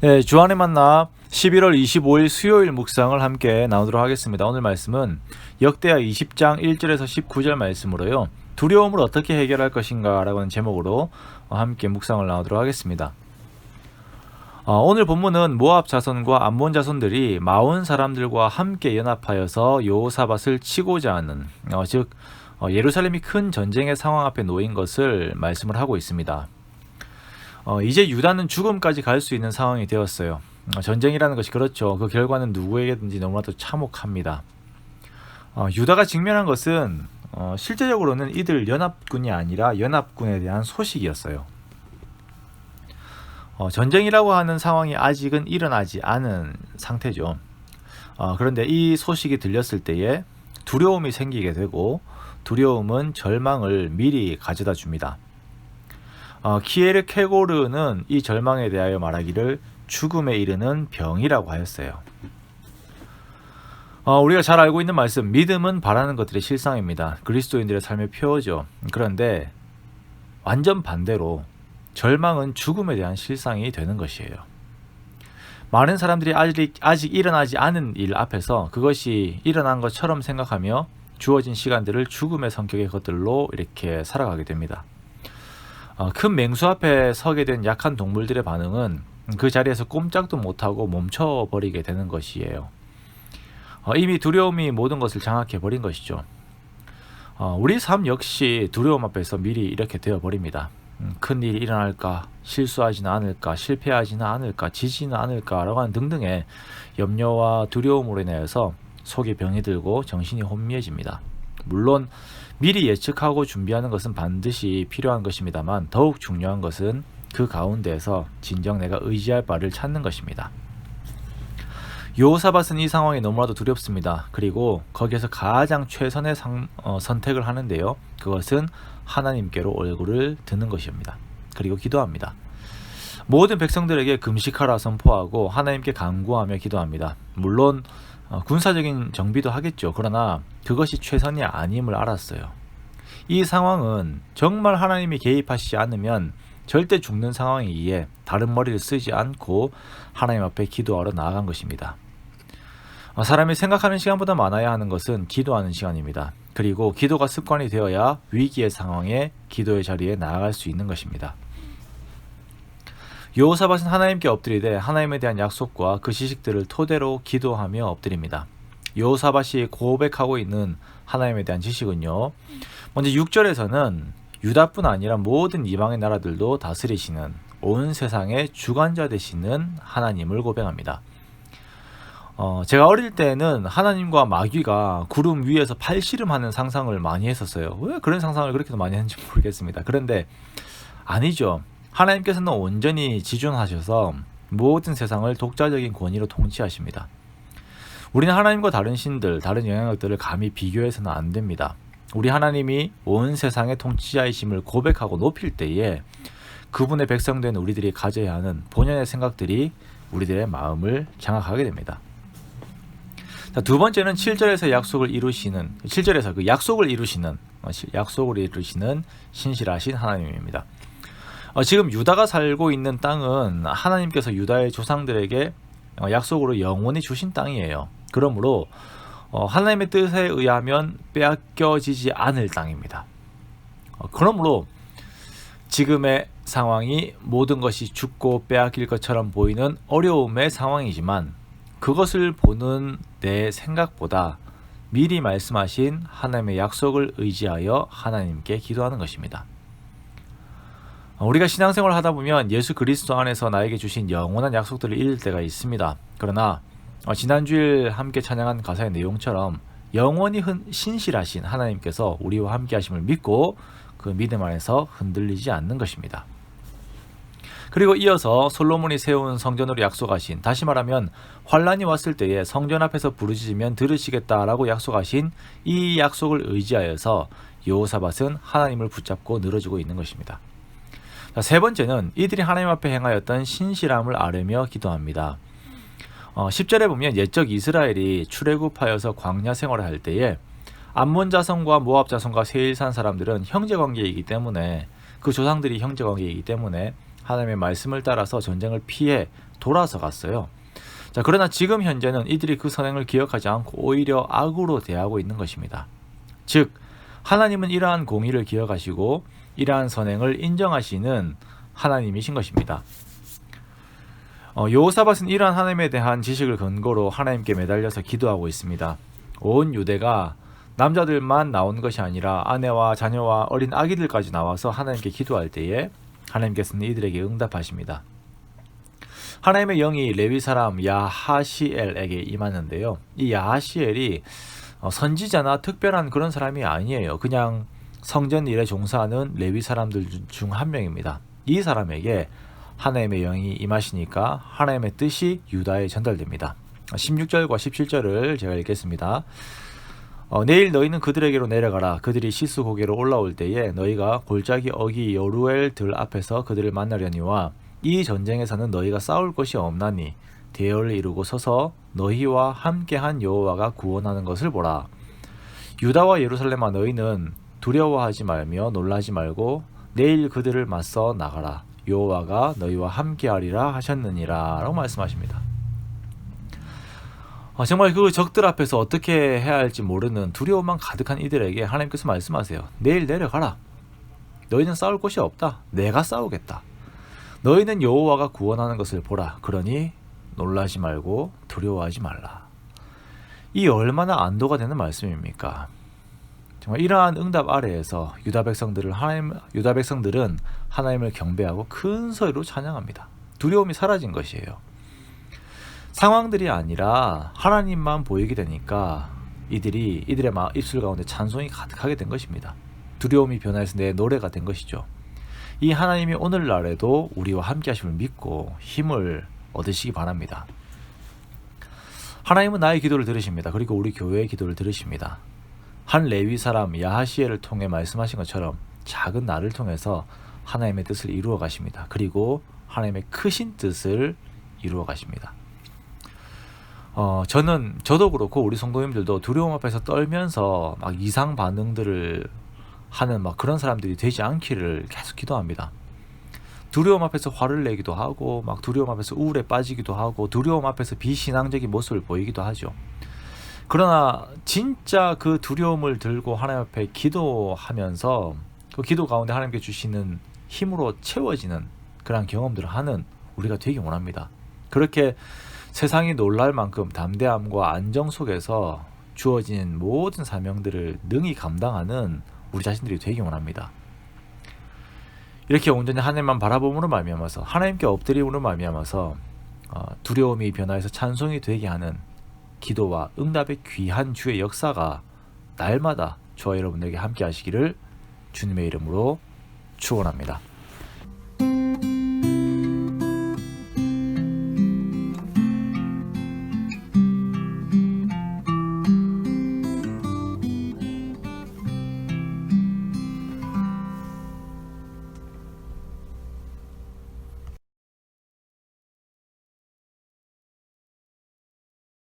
네, 주안의 만나 11월 25일 수요일 묵상을 함께 나누도록 하겠습니다. 오늘 말씀은 역대하 20장 1절에서 19절 말씀으로요. 두려움을 어떻게 해결할 것인가 라고 하는 제목으로 함께 묵상을 나누도록 하겠습니다. 오늘 본문은 모압 자손과 암몬 자손들이 마온 사람들과 함께 연합하여서 여호사밧을 치고자 하는 즉 예루살렘이 큰 전쟁의 상황 앞에 놓인 것을 말씀을 하고 있습니다. 이제 유다는 죽음까지 갈 수 있는 상황이 되었어요. 전쟁이라는 것이 그렇죠. 그 결과는 누구에게든지 너무나도 참혹합니다. 유다가 직면한 것은 실제적으로는 이들 연합군이 아니라 연합군에 대한 소식이었어요. 전쟁이라고 하는 상황이 아직은 일어나지 않은 상태죠. 그런데 이 소식이 들렸을 때에 두려움이 생기게 되고, 두려움은 절망을 미리 가져다 줍니다. 키에르 케고르는 이 절망에 대하여 말하기를 죽음에 이르는 병이라고 하였어요. 우리가 잘 알고 있는 말씀, 믿음은 바라는 것들의 실상입니다. 그리스도인들의 삶의 표어죠. 그런데 완전 반대로 절망은 죽음에 대한 실상이 되는 것이에요. 많은 사람들이 아직 일어나지 않은 일 앞에서 그것이 일어난 것처럼 생각하며 주어진 시간들을 죽음의 성격의 것들로 이렇게 살아가게 됩니다. 큰 맹수 앞에 서게 된 약한 동물들의 반응은 그 자리에서 꼼짝도 못하고 멈춰버리게 되는 것이에요. 이미 두려움이 모든 것을 장악해 버린 것이죠. 우리 삶 역시 두려움 앞에서 미리 이렇게 되어버립니다. 큰일이 일어날까, 실수하지는 않을까, 실패하지는 않을까, 지지는 않을까 라고 하는 등등의 염려와 두려움으로 인해서 속에 병이 들고 정신이 혼미해집니다. 물론 미리 예측하고 준비하는 것은 반드시 필요한 것입니다만, 더욱 중요한 것은 그 가운데에서 진정 내가 의지할 바를 찾는 것입니다. 여호사밧은 이 상황이 너무나도 두렵습니다. 그리고 거기에서 가장 최선의 선택을 하는데요. 그것은 하나님께로 얼굴을 드는 것입니다. 그리고 기도합니다. 모든 백성들에게 금식하라 선포하고 하나님께 간구하며 기도합니다. 물론 군사적인 정비도 하겠죠. 그러나 그것이 최선이 아님을 알았어요. 이 상황은 정말 하나님이 개입하시지 않으면 절대 죽는 상황이기에 다른 머리를 쓰지 않고 하나님 앞에 기도하러 나아간 것입니다. 사람이 생각하는 시간보다 많아야 하는 것은 기도하는 시간입니다. 그리고 기도가 습관이 되어야 위기의 상황에 기도의 자리에 나아갈 수 있는 것입니다. 여호사밧은 하나님께 엎드리되 하나님에 대한 약속과 그 지식들을 토대로 기도하며 엎드립니다. 여호사밧이 고백하고 있는 하나님에 대한 지식은요, 먼저 6절에서는 유다뿐 아니라 모든 이방의 나라들도 다스리시는, 온 세상의 주관자 되시는 하나님을 고백합니다. 제가 어릴 때는 하나님과 마귀가 구름 위에서 팔씨름하는 상상을 많이 했었어요. 왜 그런 상상을 그렇게 많이 했는지 모르겠습니다. 그런데 아니죠. 하나님께서는 온전히 지존하셔서 모든 세상을 독자적인 권위로 통치하십니다. 우리는 하나님과 다른 신들, 다른 영향력들을 감히 비교해서는 안 됩니다. 우리 하나님이 온 세상의 통치자이심을 고백하고 높일 때에 그분의 백성된 우리들이 가져야 하는 본연의 생각들이 우리들의 마음을 장악하게 됩니다. 자, 두 번째는 7절에서 약속을 이루시는, 7절에서 그 약속을 이루시는 신실하신 하나님입니다. 지금 유다가 살고 있는 땅은 하나님께서 유다의 조상들에게 약속으로 영원히 주신 땅이에요. 그러므로 하나님의 뜻에 의하면 빼앗겨지지 않을 땅입니다. 그러므로 지금의 상황이 모든 것이 죽고 빼앗길 것처럼 보이는 어려움의 상황이지만, 그것을 보는 내 생각보다 미리 말씀하신 하나님의 약속을 의지하여 하나님께 기도하는 것입니다. 우리가 신앙생활을 하다 보면 예수 그리스도 안에서 나에게 주신 영원한 약속들을 잃을 때가 있습니다. 그러나 지난주일 함께 찬양한 가사의 내용처럼 영원히 신실하신 하나님께서 우리와 함께 하심을 믿고 그 믿음 안에서 흔들리지 않는 것입니다. 그리고 이어서 솔로몬이 세운 성전으로 약속하신, 다시 말하면 환란이 왔을 때에 성전 앞에서 부르짖으면 들으시겠다라고 약속하신 이 약속을 의지하여서 여호사밧은 하나님을 붙잡고 늘어지고 있는 것입니다. 자, 세 번째는 이들이 하나님 앞에 행하였던 신실함을 아뢰며 기도합니다. 10절에 보면 옛적 이스라엘이 출애굽하여서 광야 생활을 할 때에 암몬 자손과 모압 자손과 세일산 사람들은 형제관계이기 때문에, 그 조상들이 형제관계이기 때문에 하나님의 말씀을 따라서 전쟁을 피해 돌아서 갔어요. 자, 그러나 지금 현재는 이들이 그 선행을 기억하지 않고 오히려 악으로 대하고 있는 것입니다. 즉 하나님은 이러한 공의를 기억하시고 이러한 선행을 인정하시는 하나님이신 것입니다. 여호사밧은 이러한 하나님에 대한 지식을 근거로 하나님께 매달려서 기도하고 있습니다. 온 유대가 남자들만 나온 것이 아니라 아내와 자녀와 어린 아기들까지 나와서 하나님께 기도할 때에 하나님께서는 이들에게 응답하십니다. 하나님의 영이 레위 사람 야하시엘에게 임하는데요. 이 야하시엘이 선지자나 특별한 그런 사람이 아니에요. 그냥 성전 일에 종사하는 레위 사람들 중 한 명입니다. 이 사람에게 하나님의 영이 임하시니까 하나님의 뜻이 유다에 전달됩니다. 16절과 17절을 제가 읽겠습니다. 내일 너희는 그들에게로 내려가라. 그들이 시스 고개로 올라올 때에 너희가 골짜기 어기 여루엘 들 앞에서 그들을 만나려니와 이 전쟁에서는 너희가 싸울 것이 없나니 대열을 이루고 서서 너희와 함께한 여호와가 구원하는 것을 보라. 유다와 예루살렘아 너희는 두려워하지 말며 놀라지 말고 내일 그들을 맞서 나가라. 여호와가 너희와 함께하리라 하셨느니라 라고 말씀하십니다. 정말 그 적들 앞에서 어떻게 해야 할지 모르는 두려움만 가득한 이들에게 하나님께서 말씀하세요. 내일 내려가라. 너희는 싸울 곳이 없다. 내가 싸우겠다. 너희는 여호와가 구원하는 것을 보라. 그러니 놀라지 말고 두려워하지 말라. 이 얼마나 안도가 되는 말씀입니까? 정말 이러한 응답 아래에서 유다 백성들은 하나님을 경배하고 큰 소리로 찬양합니다. 두려움이 사라진 것이에요. 상황들이 아니라 하나님만 보이게 되니까 이들의 입술 가운데 찬송이 가득하게 된 것입니다. 두려움이 변화해서 내 노래가 된 것이죠. 이 하나님이 오늘날에도 우리와 함께 하심을 믿고 힘을 얻으시기 바랍니다. 하나님은 나의 기도를 들으십니다. 그리고 우리 교회의 기도를 들으십니다. 한 레위 사람 야하시엘을 통해 말씀하신 것처럼 작은 나를 통해서 하나님의 뜻을 이루어 가십니다. 그리고 하나님의 크신 뜻을 이루어 가십니다. 저도 그렇고 우리 성도님들도 두려움 앞에서 떨면서 막 이상 반응들을 하는 막 그런 사람들이 되지 않기를 계속 기도합니다. 두려움 앞에서 화를 내기도 하고 막 두려움 앞에서 우울에 빠지기도 하고 두려움 앞에서 비신앙적인 모습을 보이기도 하죠. 그러나 진짜 그 두려움을 들고 하나님 앞에 기도하면서 그 기도 가운데 하나님께 주시는 힘으로 채워지는 그런 경험들을 하는 우리가 되기 원합니다. 그렇게 세상이 놀랄 만큼 담대함과 안정 속에서 주어진 모든 사명들을 능히 감당하는 우리 자신들이 되기 원합니다. 이렇게 온전히 하나님만 바라봄으로 말미암아서 하나님께 엎드림으로 말미암아서 두려움이 변화해서 찬송이 되게 하는 기도와 응답의 귀한 주의 역사가 날마다 저와 여러분들에게 함께 하시기를 주님의 이름으로 축원합니다.